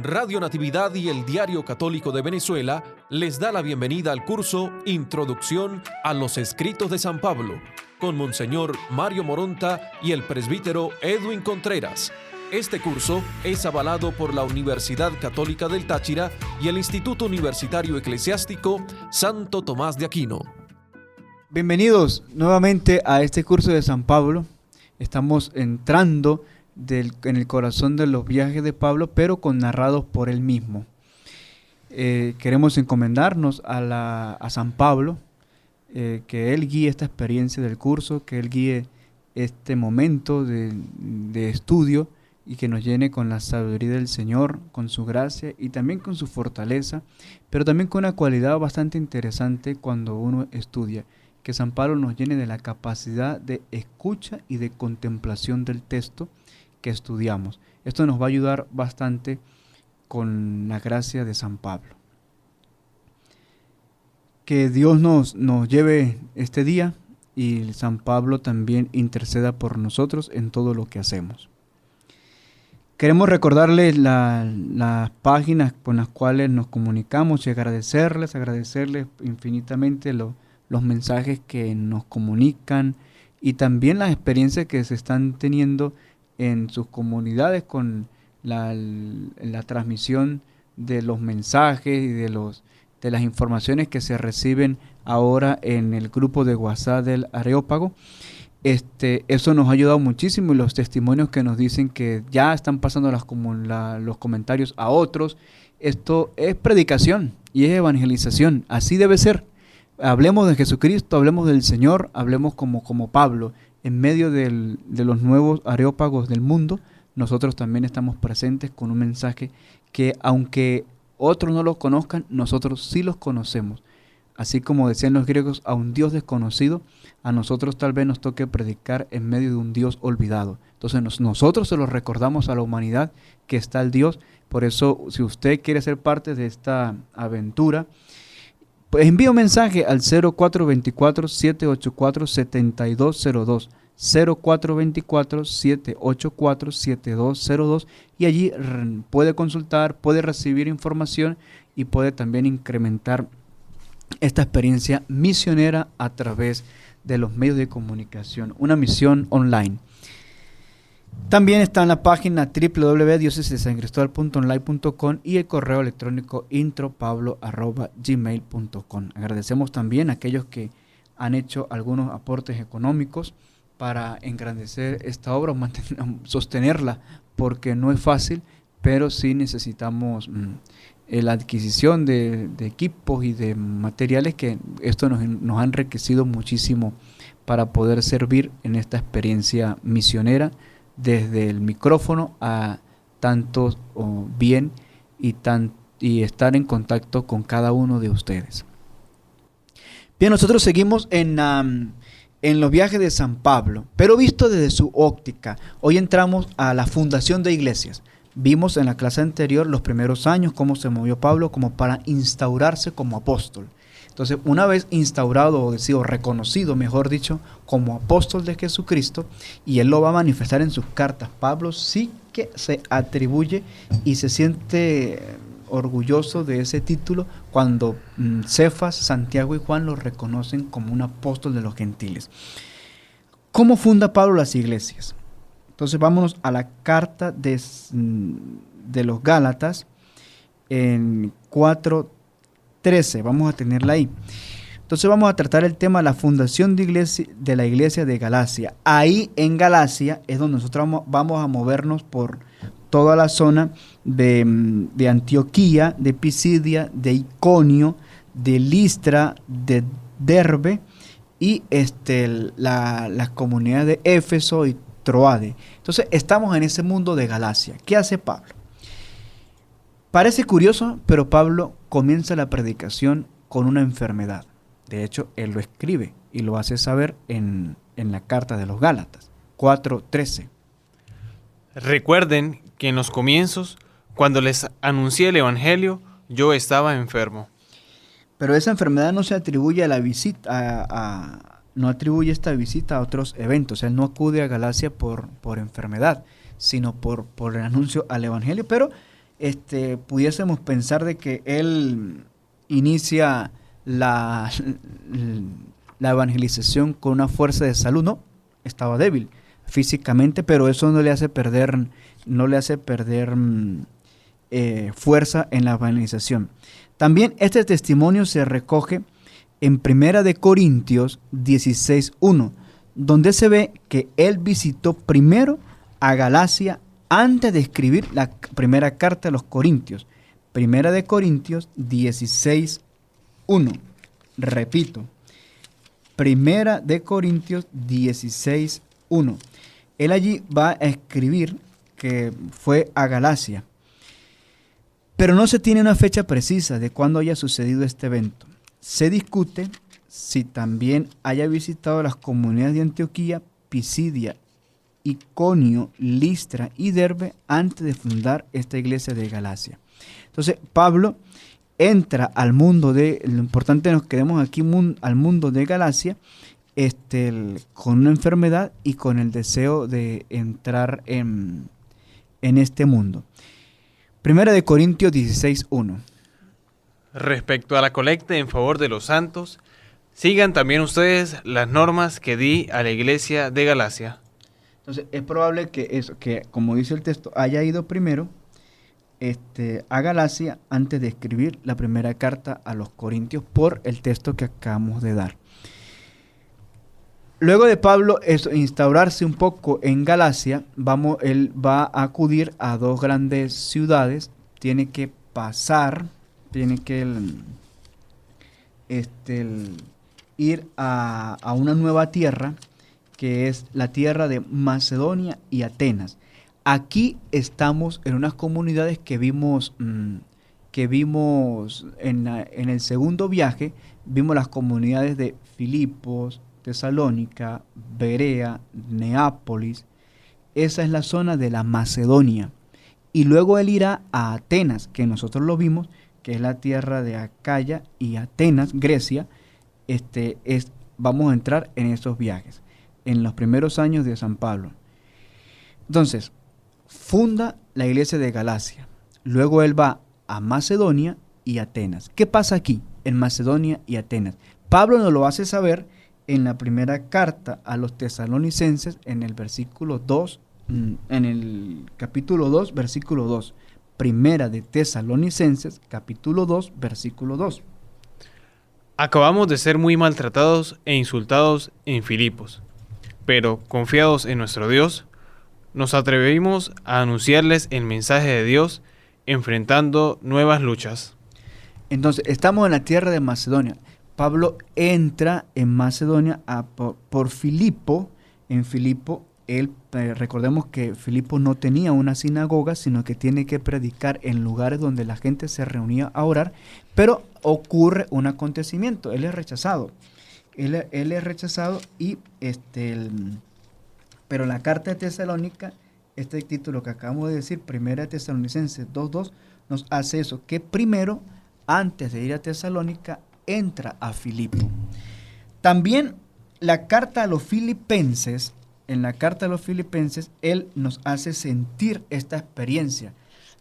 Radio Natividad y el Diario Católico de Venezuela les da la bienvenida al curso Introducción a los Escritos de San Pablo, con Monseñor Mario Moronta y el presbítero Edwin Contreras. Este curso es avalado por la Universidad Católica del Táchira y el Instituto Universitario Eclesiástico Santo Tomás de Aquino. Bienvenidos nuevamente a este curso de San Pablo. Estamos entrando en el corazón de los viajes de Pablo, pero narrados por él mismo. Queremos encomendarnos a San Pablo, que él guíe esta experiencia del curso, que él guíe este momento de estudio y que nos llene con la sabiduría del Señor, con su gracia y también con su fortaleza, pero también con una cualidad bastante interesante cuando uno estudia, que San Pablo nos llene de la capacidad de escucha y de contemplación del texto que estudiamos. Esto nos va a ayudar bastante con la gracia de San Pablo. Que Dios nos lleve este día y San Pablo también interceda por nosotros en todo lo que hacemos. Queremos recordarles las páginas con las cuales nos comunicamos y agradecerles infinitamente los mensajes que nos comunican y también las experiencias que se están teniendo en sus comunidades con la transmisión de los mensajes y de las informaciones que se reciben ahora en el grupo de WhatsApp del Areópago. Eso nos ha ayudado muchísimo y los testimonios que nos dicen que ya están pasando los comentarios a otros. Esto es predicación y es evangelización, así debe ser. Hablemos de Jesucristo, hablemos del Señor, hablemos como Pablo. En medio de los nuevos areópagos del mundo, nosotros también estamos presentes con un mensaje que, aunque otros no lo conozcan, nosotros sí los conocemos. Así como decían los griegos, a un Dios desconocido, a nosotros tal vez nos toque predicar en medio de un Dios olvidado. Entonces nosotros se lo recordamos a la humanidad que está el Dios. Por eso, si usted quiere ser parte de esta aventura, pues envíe un mensaje al 0424-784-7202, 0424-784-7202 y allí puede consultar, puede recibir información y puede también incrementar esta experiencia misionera a través de los medios de comunicación, una misión online. También está en la página www.diocesisdesancristóbal.online.com y el correo electrónico intropablo@gmail.com. Agradecemos también a aquellos que han hecho algunos aportes económicos para engrandecer esta obra, sostenerla, porque no es fácil, pero sí necesitamos la adquisición de equipos y de materiales que esto nos ha enriquecido muchísimo para poder servir en esta experiencia misionera desde el micrófono a tanto bien y estar en contacto con cada uno de ustedes. Bien, nosotros seguimos en los viajes de San Pablo, pero visto desde su óptica. Hoy entramos a la fundación de iglesias. Vimos en la clase anterior los primeros años cómo se movió Pablo como para instaurarse como apóstol. Entonces, una vez instaurado o reconocido, mejor dicho, como apóstol de Jesucristo, y él lo va a manifestar en sus cartas, Pablo sí que se atribuye y se siente orgulloso de ese título cuando Cefas, Santiago y Juan lo reconocen como un apóstol de los gentiles. ¿Cómo funda Pablo las iglesias? Entonces vámonos a la carta de los Gálatas en 4:13, vamos a tenerla ahí. Entonces vamos a tratar el tema de la fundación de la iglesia de Galacia. Ahí en Galacia es donde nosotros vamos a movernos por toda la zona de Antioquía, de Pisidia, de Iconio, de Listra, de Derbe y las comunidades de Éfeso y Troade. Entonces estamos en ese mundo de Galacia. ¿Qué hace Pablo? Parece curioso, pero Pablo comienza la predicación con una enfermedad. De hecho, él lo escribe y lo hace saber en la carta de los Gálatas, 4:13. Recuerden que en los comienzos, cuando les anuncié el Evangelio, yo estaba enfermo. Pero esa enfermedad no se atribuye a la visita, no atribuye esta visita a otros eventos. Él no acude a Galacia por enfermedad, sino por el anuncio al Evangelio. Pero pudiésemos pensar de que él inicia la evangelización con una fuerza de salud. No, estaba débil físicamente, pero eso no le hace perder fuerza en la evangelización. También este testimonio se recoge en 1 Corintios 16:1, donde se ve que él visitó primero a Galacia antes de escribir la primera carta a los Corintios. 1 Corintios 16:1. Repito, 1 Corintios 16:1. Él allí va a escribir que fue a Galacia, pero no se tiene una fecha precisa de cuándo haya sucedido este evento. Se discute si también haya visitado las comunidades de Antioquía, Pisidia, Iconio, Listra y Derbe antes de fundar esta iglesia de Galacia. Entonces, Pablo entra al mundo lo importante nos quedemos aquí, al mundo de Galacia, con una enfermedad y con el deseo de entrar en este mundo. 1 Corintios 16:1. Respecto a la colecta en favor de los santos, sigan también ustedes las normas que di a la iglesia de Galacia. Entonces, es probable que como dice el texto, haya ido primero a Galacia antes de escribir la primera carta a los Corintios por el texto que acabamos de dar. Luego de Pablo instaurarse un poco en Galacia, él va a acudir a dos grandes ciudades, tiene que ir a una nueva tierra, que es la tierra de Macedonia y Atenas. Aquí estamos en unas comunidades que vimos en el segundo viaje. Vimos las comunidades de Filipos, Tesalónica, Berea, Neápolis. Esa es la zona de la Macedonia. Y luego él irá a Atenas, que nosotros lo vimos, que es la tierra de Acaya y Atenas, Grecia. Vamos a entrar en esos viajes, en los primeros años de San Pablo. Entonces, funda la iglesia de Galacia. Luego él va a Macedonia y Atenas. ¿Qué pasa aquí en Macedonia y Atenas? Pablo nos lo hace saber en la primera carta a los tesalonicenses, en el capítulo 2, versículo 2. Primera de Tesalonicenses, capítulo 2, versículo 2. Acabamos de ser muy maltratados e insultados en Filipos, pero confiados en nuestro Dios, nos atrevimos a anunciarles el mensaje de Dios, enfrentando nuevas luchas. Entonces, estamos en la tierra de Macedonia. Pablo entra en Macedonia por Filipo. En Filipo, recordemos que Filipo no tenía una sinagoga, sino que tiene que predicar en lugares donde la gente se reunía a orar, pero ocurre un acontecimiento. Él es rechazado. Él es rechazado pero la carta de Tesalónica, este título que acabamos de decir, 1 Tesalonicenses 2:2, nos hace eso, que primero, antes de ir a Tesalónica, entra a Filipo. También la carta a los filipenses, en la carta a los filipenses, él nos hace sentir esta experiencia.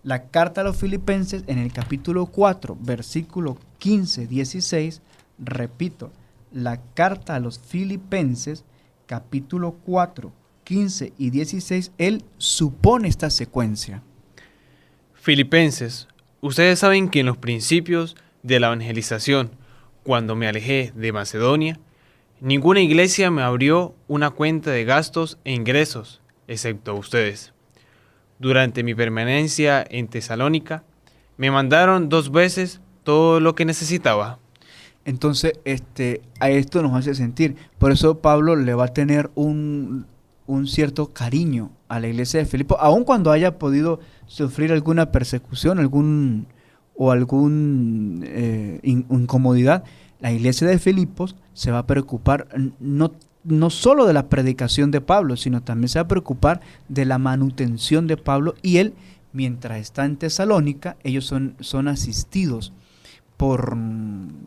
La carta a los filipenses en el capítulo 4, versículo 15-16, repito, la carta a los filipenses, capítulo 4, 15 y 16, él supone esta secuencia. Filipenses, ustedes saben que en los principios de la evangelización, cuando me alejé de Macedonia, ninguna iglesia me abrió una cuenta de gastos e ingresos, excepto ustedes. Durante mi permanencia en Tesalónica, me mandaron 2 veces todo lo que necesitaba. Entonces, a esto nos hace sentir. Por eso Pablo le va a tener un cierto cariño a la iglesia de Filipo, aun cuando haya podido sufrir alguna persecución, alguna incomodidad. La iglesia de Filipos se va a preocupar no solo de la predicación de Pablo, sino también se va a preocupar de la manutención de Pablo. Y él, mientras está en Tesalónica, ellos son asistidos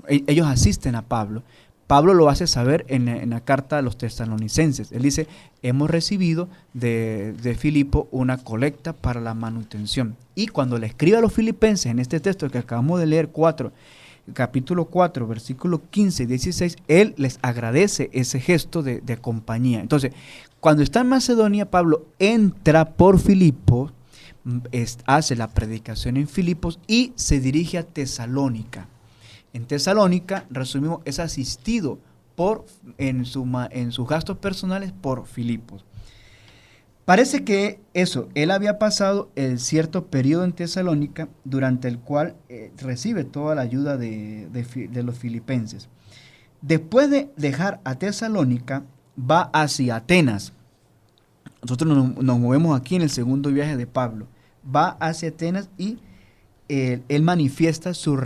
ellos asisten a Pablo, Pablo lo hace saber en la carta a los tesalonicenses. Él dice, hemos recibido de Filipo una colecta para la manutención. Y cuando le escribe a los filipenses en este texto que acabamos de leer, capítulo 4, versículo 15 y 16, él les agradece ese gesto de compañía. Entonces, cuando está en Macedonia, Pablo entra por Filipos, hace la predicación en Filipos y se dirige a Tesalónica. En Tesalónica, resumimos, es asistido en sus gastos personales por Filipos. Parece que él había pasado el cierto periodo en Tesalónica durante el cual recibe toda la ayuda de los filipenses. Después de dejar a Tesalónica, va hacia Atenas. Nosotros nos movemos aquí en el segundo viaje de Pablo. Va hacia Atenas y él manifiesta su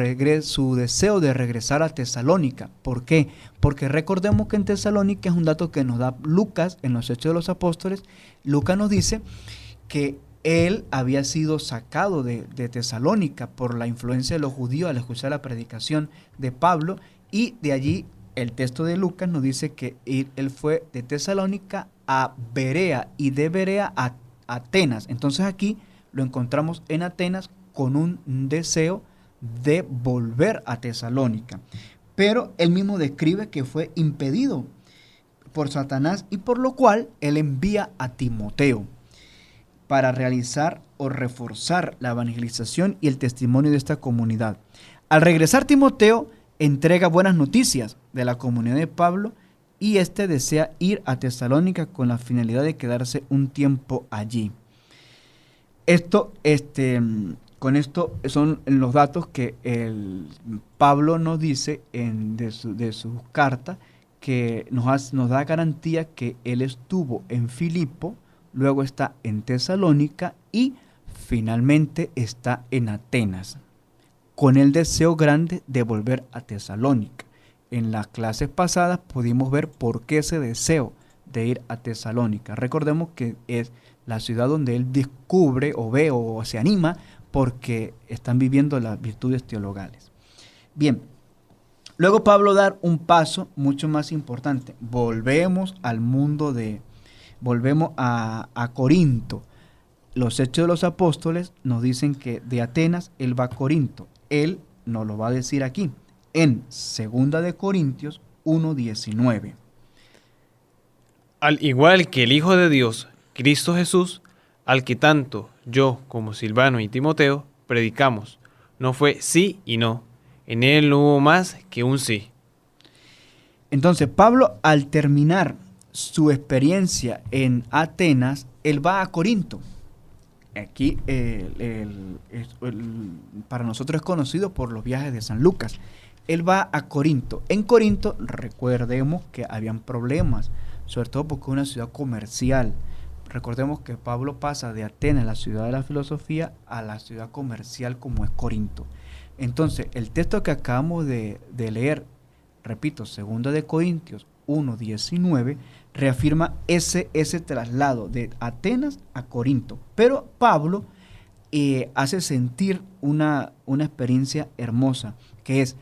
deseo de regresar a Tesalónica. ¿Por qué? Porque recordemos que en Tesalónica, es un dato que nos da Lucas en los Hechos de los Apóstoles. Lucas nos dice que él había sido sacado de Tesalónica por la influencia de los judíos al escuchar la predicación de Pablo, y de allí el texto de Lucas nos dice que él fue de Tesalónica a Berea y de Berea a Atenas. Entonces aquí lo encontramos en Atenas con un deseo de volver a Tesalónica. Pero él mismo describe que fue impedido por Satanás, y por lo cual él envía a Timoteo para realizar o reforzar la evangelización y el testimonio de esta comunidad. Al regresar, Timoteo entrega buenas noticias de la comunidad de Pablo, y desea ir a Tesalónica con la finalidad de quedarse un tiempo allí. Con esto son los datos que Pablo nos dice de su carta, que nos da garantía que él estuvo en Filipo, luego está en Tesalónica y finalmente está en Atenas, con el deseo grande de volver a Tesalónica. En las clases pasadas pudimos ver por qué ese deseo de ir a Tesalónica. Recordemos que es la ciudad donde él descubre o ve o se anima porque están viviendo las virtudes teologales. Bien, luego Pablo da un paso mucho más importante. Volvemos a Corinto. Los Hechos de los Apóstoles nos dicen que de Atenas él va a Corinto. Él nos lo va a decir aquí, en 2 de Corintios 1:19. Al igual que el Hijo de Dios, Cristo Jesús, al que tanto yo como Silvano y Timoteo predicamos, no fue sí y no. En él no hubo más que un sí. Entonces Pablo, al terminar su experiencia en Atenas, él va a Corinto. Aquí para nosotros es conocido por los viajes de San Lucas. Él va a Corinto. En Corinto, recordemos que habían problemas, sobre todo porque es una ciudad comercial. Recordemos que Pablo pasa de Atenas, la ciudad de la filosofía, a la ciudad comercial como es Corinto. Entonces, el texto que acabamos de leer, repito, 2 de Corintios 1:19, reafirma ese traslado de Atenas a Corinto. Pero Pablo hace sentir una experiencia hermosa, que es,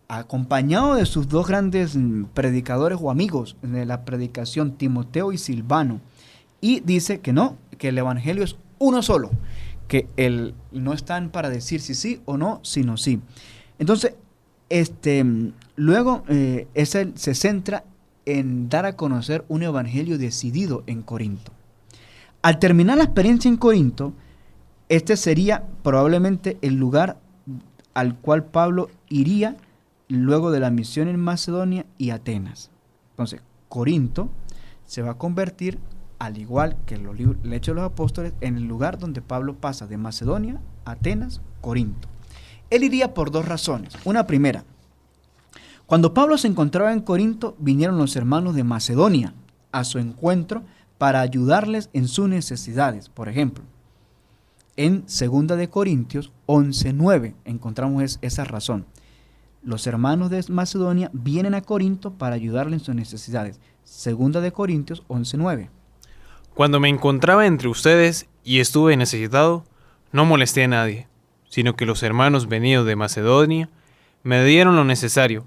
acompañado de sus dos grandes predicadores o amigos de la predicación, Timoteo y Silvano, y dice que no, que el evangelio es uno solo, que no están para decir si sí o no, sino sí. Entonces, luego se centra en dar a conocer un evangelio decidido en Corinto. Al terminar la experiencia en Corinto, este sería probablemente el lugar al cual Pablo iría luego de la misión en Macedonia y Atenas. Entonces, Corinto se va a convertir, al igual que el Hechos de los Apóstoles, en el lugar donde Pablo pasa de Macedonia, Atenas, Corinto. Él iría por dos razones. Una primera, cuando Pablo se encontraba en Corinto, vinieron los hermanos de Macedonia a su encuentro para ayudarles en sus necesidades. Por ejemplo, en 2 de Corintios 11:9 encontramos esa razón. Los hermanos de Macedonia vienen a Corinto para ayudarle en sus necesidades. 2 de Corintios 11:9. Cuando me encontraba entre ustedes y estuve necesitado, no molesté a nadie, sino que los hermanos venidos de Macedonia me dieron lo necesario.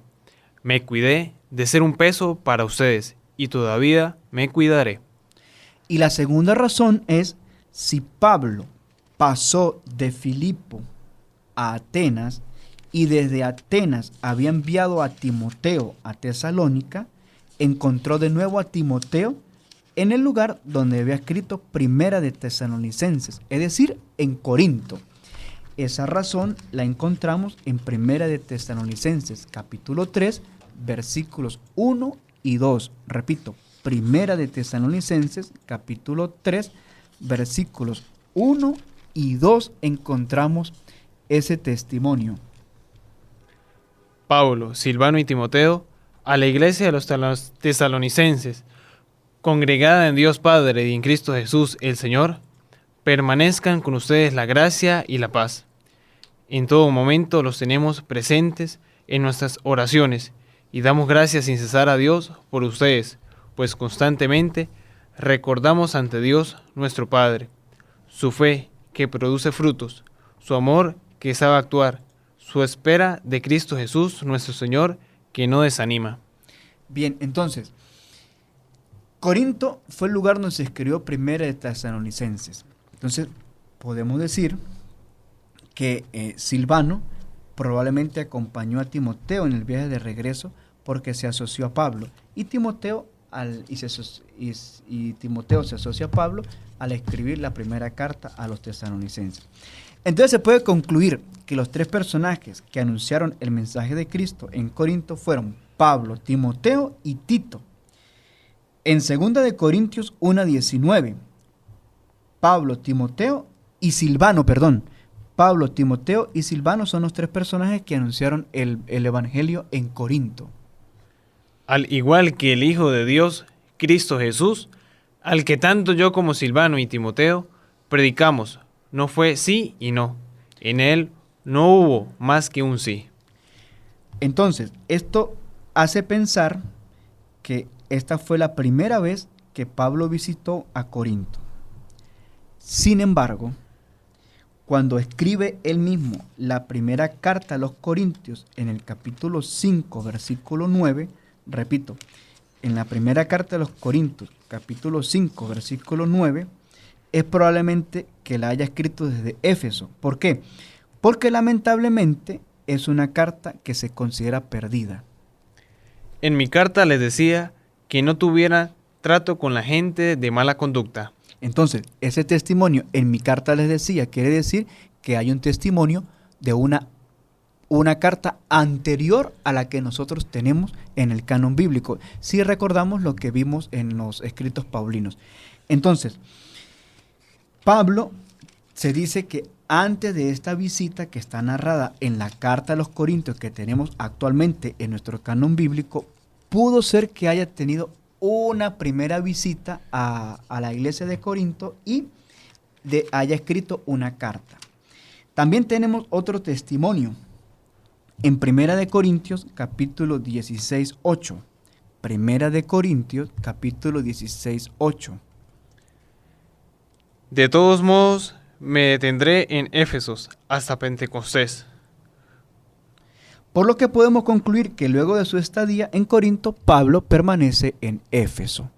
Me cuidé de ser un peso para ustedes, y todavía me cuidaré. Y la segunda razón es, si Pablo pasó de Filipo a Atenas y desde Atenas había enviado a Timoteo a Tesalónica, encontró de nuevo a Timoteo en el lugar donde había escrito Primera de Tesalonicenses, es decir, en Corinto. Esa razón la encontramos en Primera de Tesalonicenses, capítulo 3, versículos 1 y 2. Repito, Primera de Tesalonicenses, capítulo 3, versículos 1 y 2 encontramos ese testimonio. Pablo, Silvano y Timoteo, a la iglesia de los tesalonicenses, congregada en Dios Padre y en Cristo Jesús el Señor, permanezcan con ustedes la gracia y la paz. En todo momento los tenemos presentes en nuestras oraciones y damos gracias sin cesar a Dios por ustedes, pues constantemente recordamos ante Dios nuestro Padre su fe que produce frutos, su amor que sabe actuar, su espera de Cristo Jesús nuestro Señor que no desanima. Bien, entonces, Corinto fue el lugar donde se escribió Primera de Tesalonicenses. Entonces, podemos decir que Silvano probablemente acompañó a Timoteo en el viaje de regreso porque se asoció a Pablo. Y Timoteo se asocia a Pablo al escribir la primera carta a los tesalonicenses. Entonces se puede concluir que los tres personajes que anunciaron el mensaje de Cristo en Corinto fueron Pablo, Timoteo y Tito. En 2 de Corintios 1:19, Pablo, Timoteo y Silvano son los tres personajes que anunciaron el evangelio en Corinto. Al igual que el Hijo de Dios, Cristo Jesús, al que tanto yo como Silvano y Timoteo predicamos, no fue sí y no. En él no hubo más que un sí. Entonces, esto hace pensar que esta fue la primera vez que Pablo visitó a Corinto. Sin embargo, cuando escribe él mismo la primera carta a los Corintios en el capítulo 5, versículo 9, repito, en la primera carta a los Corintios, capítulo 5, versículo 9, es probablemente que la haya escrito desde Éfeso. ¿Por qué? Porque lamentablemente es una carta que se considera perdida. En mi carta les decía que no tuviera trato con la gente de mala conducta. Entonces, ese testimonio en mi carta les decía, quiere decir que hay un testimonio de una carta anterior a la que nosotros tenemos en el canon bíblico, si recordamos lo que vimos en los escritos paulinos. Entonces, Pablo se dice que antes de esta visita que está narrada en la carta a los Corintios que tenemos actualmente en nuestro canon bíblico, pudo ser que haya tenido una primera visita a la iglesia de Corinto y haya escrito una carta. También tenemos otro testimonio en Primera de Corintios capítulo 16, 8. Primera de Corintios capítulo 16, 8. De todos modos, me detendré en Éfeso hasta Pentecostés. Por lo que podemos concluir que luego de su estadía en Corinto, Pablo permanece en Éfeso,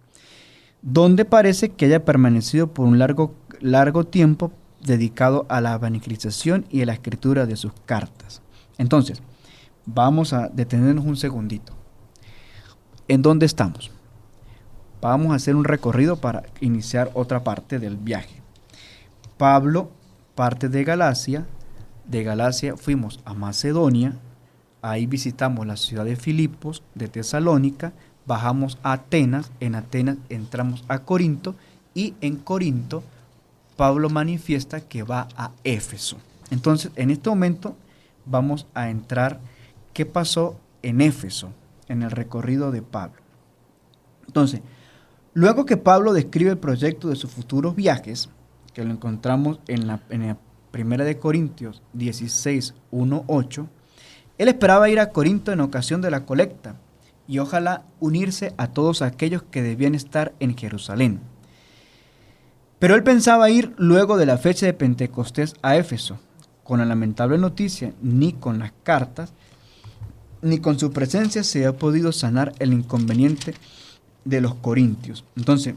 donde parece que haya permanecido por un largo tiempo dedicado a la evangelización y a la escritura de sus cartas. Entonces, vamos a detenernos un segundito. ¿En dónde estamos? Vamos a hacer un recorrido para iniciar otra parte del viaje. Pablo parte de Galacia fuimos a Macedonia, ahí visitamos la ciudad de Filipos, de Tesalónica, bajamos a Atenas, en Atenas entramos a Corinto y en Corinto Pablo manifiesta que va a Éfeso. Entonces, en este momento vamos a entrar qué pasó en Éfeso, en el recorrido de Pablo. Entonces, luego que Pablo describe el proyecto de sus futuros viajes, que lo encontramos en la Primera de Corintios 16, 1, 8, él esperaba ir a Corinto en ocasión de la colecta y ojalá unirse a todos aquellos que debían estar en Jerusalén. Pero él pensaba ir luego de la fecha de Pentecostés a Éfeso. Con la lamentable noticia, ni con las cartas, ni con su presencia se ha podido sanar el inconveniente de los corintios. Entonces,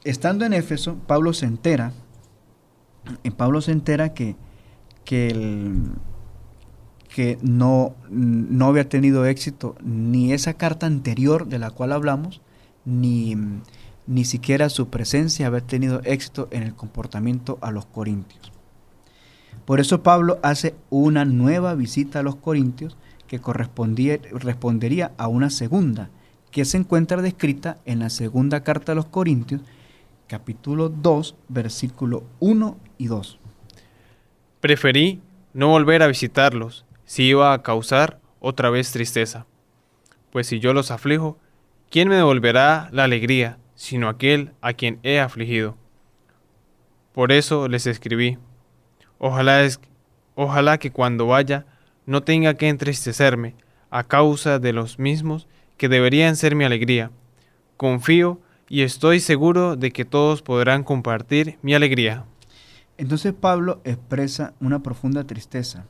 estando en Éfeso, Pablo se entera que no había tenido éxito ni esa carta anterior de la cual hablamos, ni siquiera su presencia había tenido éxito en el comportamiento a los corintios. Por eso Pablo hace una nueva visita a los corintios que respondería a una segunda, que se encuentra descrita en la segunda carta a los corintios, capítulo 2, versículo 1 y 2. Preferí no volver a visitarlos si iba a causar otra vez tristeza. Pues si yo los aflijo, ¿quién me devolverá la alegría, sino aquel a quien he afligido? Por eso les escribí. Ojalá que cuando vaya no tenga que entristecerme a causa de los mismos que deberían ser mi alegría. Confío y estoy seguro de que todos podrán compartir mi alegría. Entonces Pablo expresa una profunda tristeza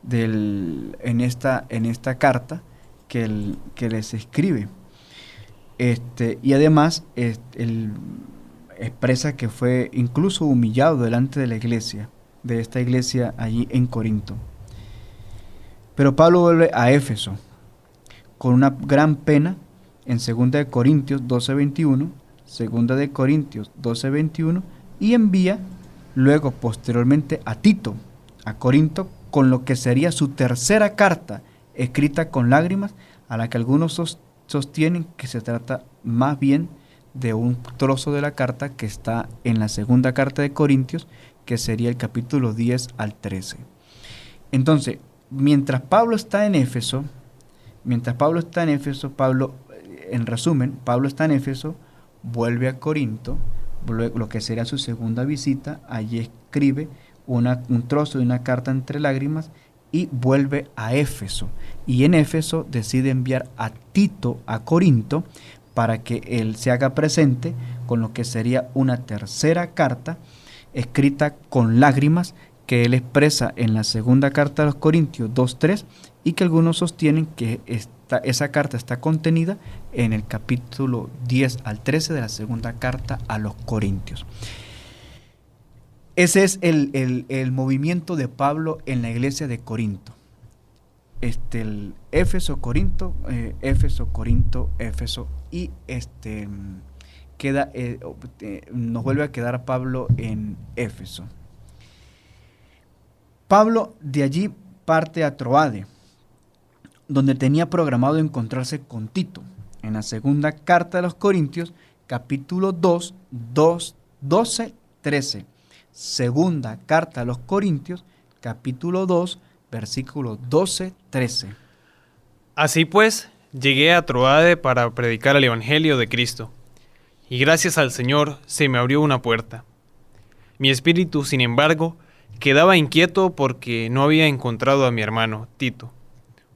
en esta carta que les escribe. Y además él expresa que fue incluso humillado delante de esta iglesia allí en Corinto. Pero Pablo vuelve a Éfeso con una gran pena en 2 de Corintios 12:21, 2 de Corintios 12:21, y envía luego posteriormente a Tito a Corinto con lo que sería su tercera carta escrita con lágrimas, a la que algunos sostienen que se trata más bien de un trozo de la carta que está en la segunda carta de Corintios, que sería el capítulo 10 al 13. Entonces, mientras Pablo está en Éfeso, en resumen, Pablo está en Éfeso, vuelve a Corinto, lo que sería su segunda visita, allí escribe un trozo de una carta entre lágrimas y vuelve a Éfeso. Y en Éfeso decide enviar a Tito a Corinto para que él se haga presente con lo que sería una tercera carta escrita con lágrimas que él expresa en la segunda carta a los Corintios 2:3 y que algunos sostienen que esa carta está contenida en el capítulo 10 al 13 de la segunda carta a los Corintios. Ese es el movimiento de Pablo en la iglesia de Corinto. El Éfeso, Corinto, Éfeso, Corinto, Éfeso, y nos vuelve a quedar Pablo en Éfeso. Pablo de allí parte a Troade, donde tenía programado encontrarse con Tito, en la segunda carta de los Corintios, capítulo 2, 12, 13. Segunda carta a los Corintios, capítulo 2, versículo 12, 13. Así pues, llegué a Troade para predicar el Evangelio de Cristo, y gracias al Señor se me abrió una puerta. Mi espíritu, sin embargo, quedaba inquieto porque no había encontrado a mi hermano Tito,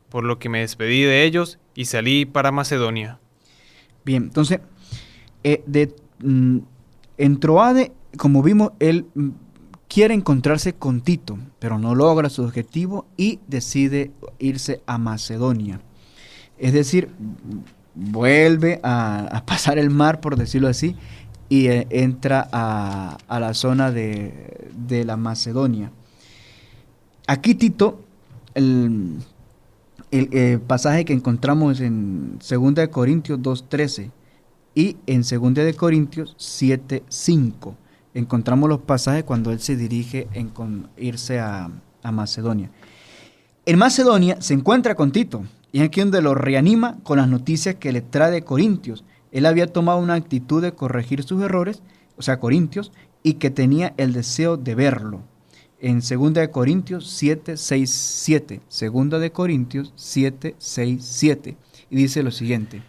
por lo que me despedí de ellos y salí para Macedonia. Bien, entonces, en Troade, como vimos, él quiere encontrarse con Tito, pero no logra su objetivo y decide irse a Macedonia. Es decir, vuelve a pasar el mar, por decirlo así, y entra a la zona de la Macedonia. Aquí Tito, el pasaje que encontramos en 2 de Corintios 2:13 y en 2 de Corintios 7:5, encontramos los pasajes cuando él se dirige con irse a Macedonia. En Macedonia se encuentra con Tito, y es aquí donde lo reanima con las noticias que le trae de Corintios. Él había tomado una actitud de corregir sus errores, o sea, Corintios, y que tenía el deseo de verlo. En 2 de Corintios 7, 6, 7. 2 de Corintios 7, 6, 7. Y dice lo siguiente.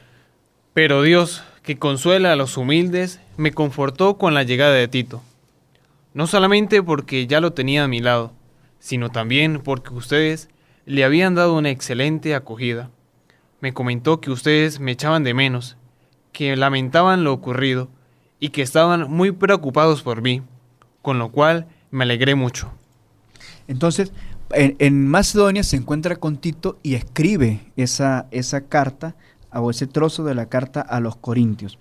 Pero Dios, que consuela a los humildes, me confortó con la llegada de Tito. No solamente porque ya lo tenía a mi lado, sino también porque ustedes le habían dado una excelente acogida. Me comentó que ustedes me echaban de menos, que lamentaban lo ocurrido y que estaban muy preocupados por mí, con lo cual me alegré mucho. Entonces, en Macedonia se encuentra con Tito y escribe esa carta o ese trozo de la carta a los Corintios.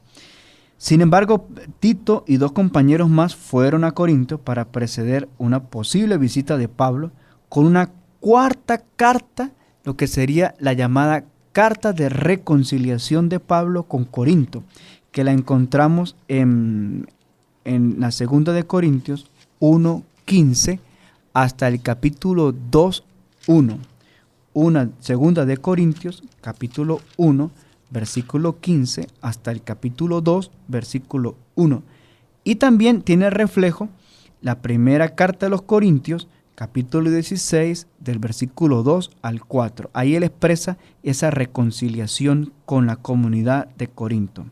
Sin embargo, Tito y 2 compañeros más fueron a Corinto para preceder una posible visita de Pablo con una cuarta carta, lo que sería la llamada carta de reconciliación de Pablo con Corinto, que la encontramos en la segunda de Corintios 1:15 hasta el capítulo 2:1. Una segunda de Corintios, capítulo 1, versículo 15, hasta el capítulo 2, versículo 1. Y también tiene reflejo la primera carta de los Corintios, capítulo 16, del versículo 2 al 4. Ahí él expresa esa reconciliación con la comunidad de Corinto.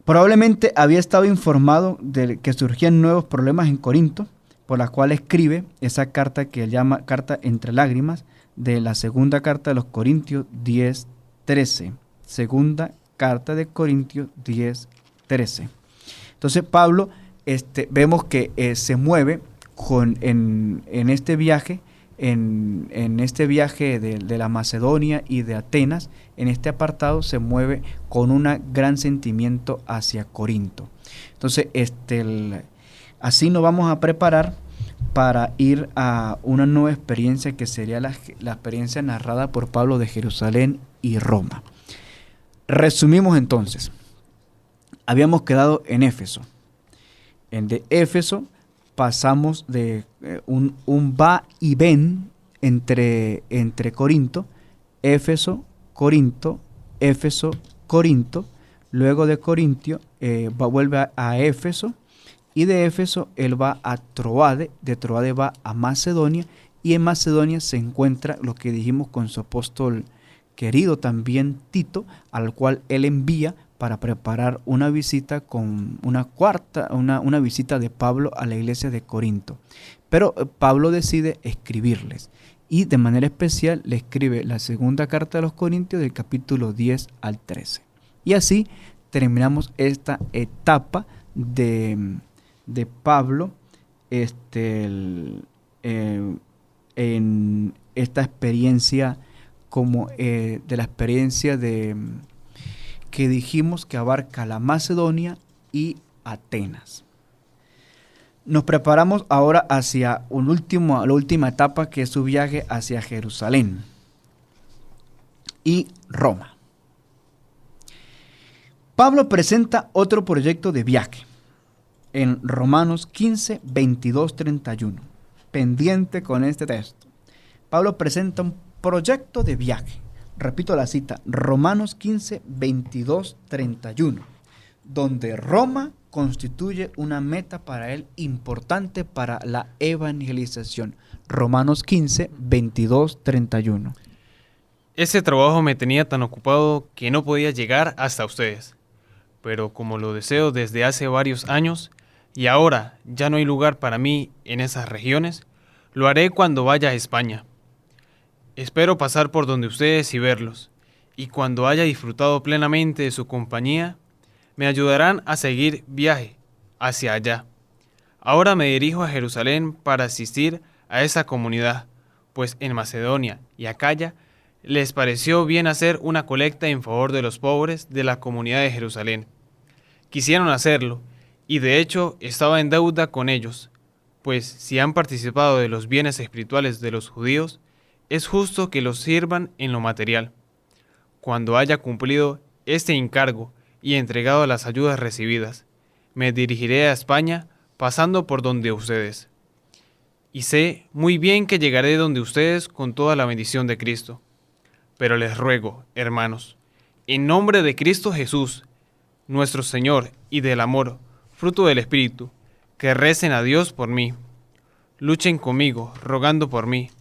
Probablemente había estado informado de que surgían nuevos problemas en Corinto, por la cual escribe esa carta que él llama carta entre lágrimas, de la segunda carta de los Corintios 10:13. Segunda carta de Corintios 10:13. Entonces Pablo, vemos que se mueve en este viaje, en este viaje de la Macedonia y de Atenas. En este apartado se mueve con un gran sentimiento hacia Corinto. Entonces, así nos vamos a preparar para ir a una nueva experiencia que sería la experiencia narrada por Pablo de Jerusalén y Roma. Resumimos entonces. Habíamos quedado en Éfeso. De Éfeso pasamos de un va y ven entre Corinto, Éfeso, Corinto, Éfeso, Corinto. Luego de Corintio vuelve a Éfeso, y de Éfeso él va a Troade, de Troade va a Macedonia, y en Macedonia se encuentra lo que dijimos con su apóstol querido también Tito, al cual él envía para preparar una visita con una visita de Pablo a la iglesia de Corinto. Pero Pablo decide escribirles, y de manera especial le escribe la segunda carta de los Corintios del capítulo 10 al 13. Y así terminamos esta etapa de Pablo en esta experiencia de la experiencia que dijimos que abarca la Macedonia y Atenas. Nos preparamos ahora hacia la última etapa, que es su viaje hacia Jerusalén y Roma. Pablo presenta otro proyecto de viaje en Romanos 15, 22, 31. Pendiente con este texto. Pablo presenta un proyecto de viaje. Repito la cita, Romanos 15, 22, 31, donde Roma constituye una meta para él importante para la evangelización. Romanos 15, 22, 31. Ese trabajo me tenía tan ocupado que no podía llegar hasta ustedes. Pero como lo deseo desde hace varios años, y ahora ya no hay lugar para mí en esas regiones, lo haré cuando vaya a España. Espero pasar por donde ustedes y verlos, y cuando haya disfrutado plenamente de su compañía, me ayudarán a seguir viaje hacia allá. Ahora me dirijo a Jerusalén para asistir a esa comunidad, pues en Macedonia y Acaya les pareció bien hacer una colecta en favor de los pobres de la comunidad de Jerusalén. Quisieron hacerlo, y de hecho estaba en deuda con ellos, pues si han participado de los bienes espirituales de los judíos, es justo que los sirvan en lo material. Cuando haya cumplido este encargo y entregado las ayudas recibidas, me dirigiré a España pasando por donde ustedes. Y sé muy bien que llegaré donde ustedes con toda la bendición de Cristo. Pero les ruego, hermanos, en nombre de Cristo Jesús, nuestro Señor, y del amor, fruto del Espíritu, que recen a Dios por mí. Luchen conmigo, rogando por mí,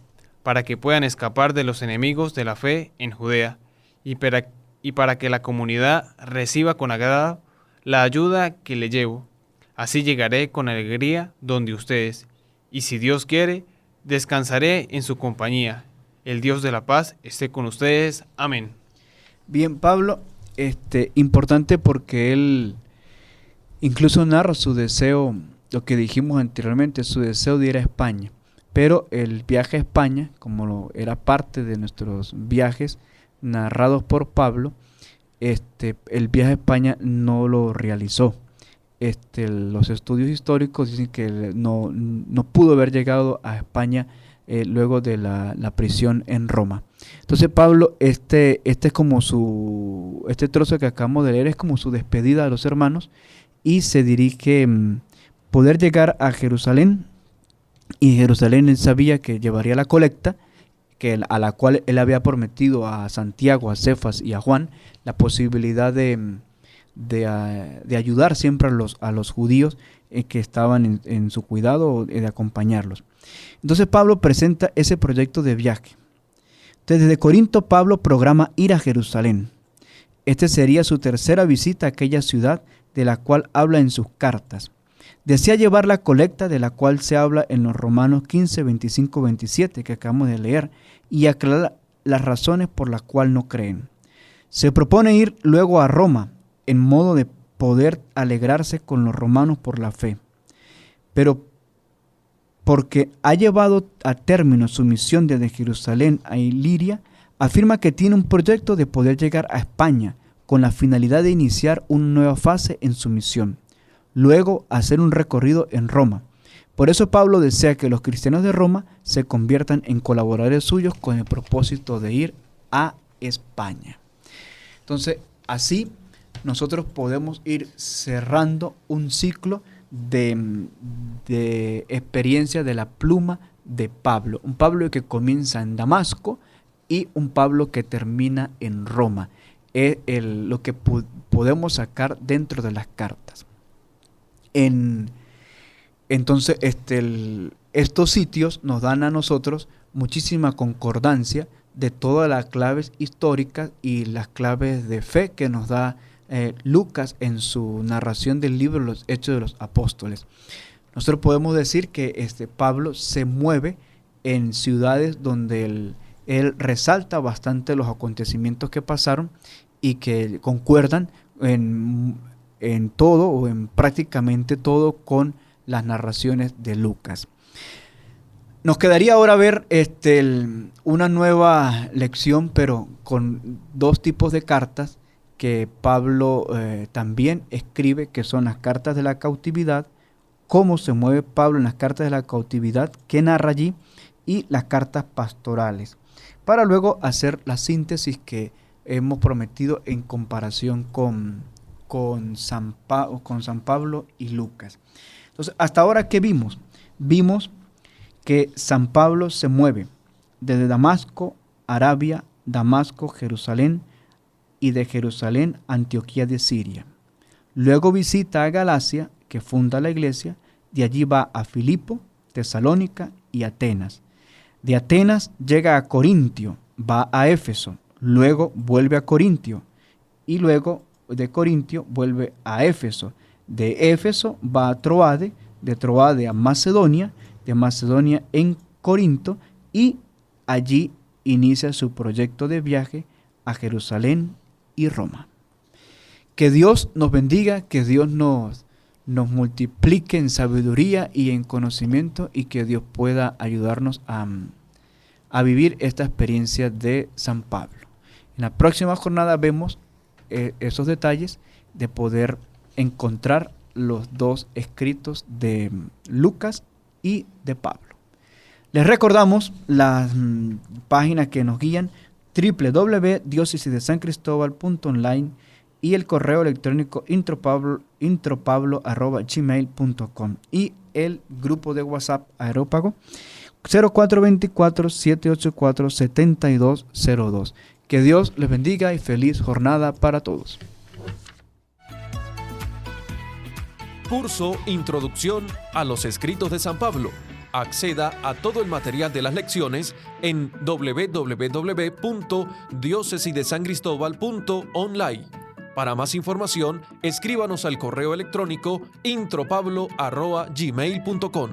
para que puedan escapar de los enemigos de la fe en Judea, y para que la comunidad reciba con agrado la ayuda que le llevo. Así llegaré con alegría donde ustedes, y si Dios quiere, descansaré en su compañía. El Dios de la paz esté con ustedes. Amén. Bien, Pablo, importante porque él incluso narra su deseo, lo que dijimos anteriormente, su deseo de ir a España. pero el viaje a España, era parte de nuestros viajes narrados por Pablo, el viaje a España no lo realizó. Los estudios históricos dicen que no pudo haber llegado a España luego de la prisión en Roma. Entonces Pablo, este trozo que acabamos de leer es como su despedida a los hermanos, y se dirige poder llegar a Jerusalén, y Jerusalén él sabía que llevaría la colecta, a la cual él había prometido a Santiago, a Cefas y a Juan la posibilidad de ayudar siempre a los judíos que estaban en su cuidado, de acompañarlos. Entonces Pablo presenta ese proyecto de viaje. Entonces, desde Corinto Pablo programa ir a Jerusalén. Este sería su tercera visita a aquella ciudad de la cual habla en sus cartas. Desea llevar la colecta de la cual se habla en los Romanos 15, 25, 27 que acabamos de leer, y aclarar las razones por las cuales no creen. Se propone ir luego a Roma, en modo de poder alegrarse con los romanos por la fe. Pero porque ha llevado a término su misión desde Jerusalén a Iliria, afirma que tiene un proyecto de poder llegar a España con la finalidad de iniciar una nueva fase en su misión, luego hacer un recorrido en Roma. Por eso Pablo desea que los cristianos de Roma se conviertan en colaboradores suyos con el propósito de ir a España. Entonces, así nosotros podemos ir cerrando un ciclo de experiencia de la pluma de Pablo. Un Pablo que comienza en Damasco y un Pablo que termina en Roma. Es lo que podemos sacar dentro de las cartas. Entonces, estos sitios nos dan a nosotros muchísima concordancia de todas las claves históricas y las claves de fe que nos da Lucas en su narración del libro Los Hechos de los Apóstoles. Nosotros podemos decir que Pablo se mueve en ciudades donde él resalta bastante los acontecimientos que pasaron y que concuerdan en todo o en prácticamente todo con las narraciones de Lucas. Nos quedaría ahora ver una nueva lección, pero con dos tipos de cartas que Pablo también escribe, que son las cartas de la cautividad, cómo se mueve Pablo en las cartas de la cautividad, que narra allí, y las cartas pastorales, para luego hacer la síntesis que hemos prometido en comparación con San Pablo y Lucas. Entonces, hasta ahora, ¿qué vimos? Vimos que San Pablo se mueve desde Damasco, Arabia, Damasco, Jerusalén, y de Jerusalén, Antioquía de Siria. Luego visita a Galacia, que funda la iglesia. De allí va a Filipo, Tesalónica y Atenas. De Atenas llega a Corintio, va a Éfeso, luego vuelve a Corintio, y luego de Corintio vuelve a Éfeso. De Éfeso va a Troade, de Troade a Macedonia, de Macedonia en Corinto, y allí inicia su proyecto de viaje a Jerusalén y Roma. Que Dios nos bendiga, que Dios nos multiplique en sabiduría y en conocimiento, y que Dios pueda ayudarnos a vivir esta experiencia de San Pablo. En la próxima jornada vemos esos detalles de poder encontrar los dos escritos de Lucas y de Pablo. Les recordamos las páginas que nos guían: www.diocesisdesancristobal.online y el correo electrónico intropablo@gmail.com, y el grupo de WhatsApp Aerópago 0424-784-7202. Que Dios les bendiga y feliz jornada para todos. Curso Introducción a los Escritos de San Pablo. Acceda a todo el material de las lecciones en www.diocesisdesancristobal.online. Para más información, escríbanos al correo electrónico intropablo@gmail.com.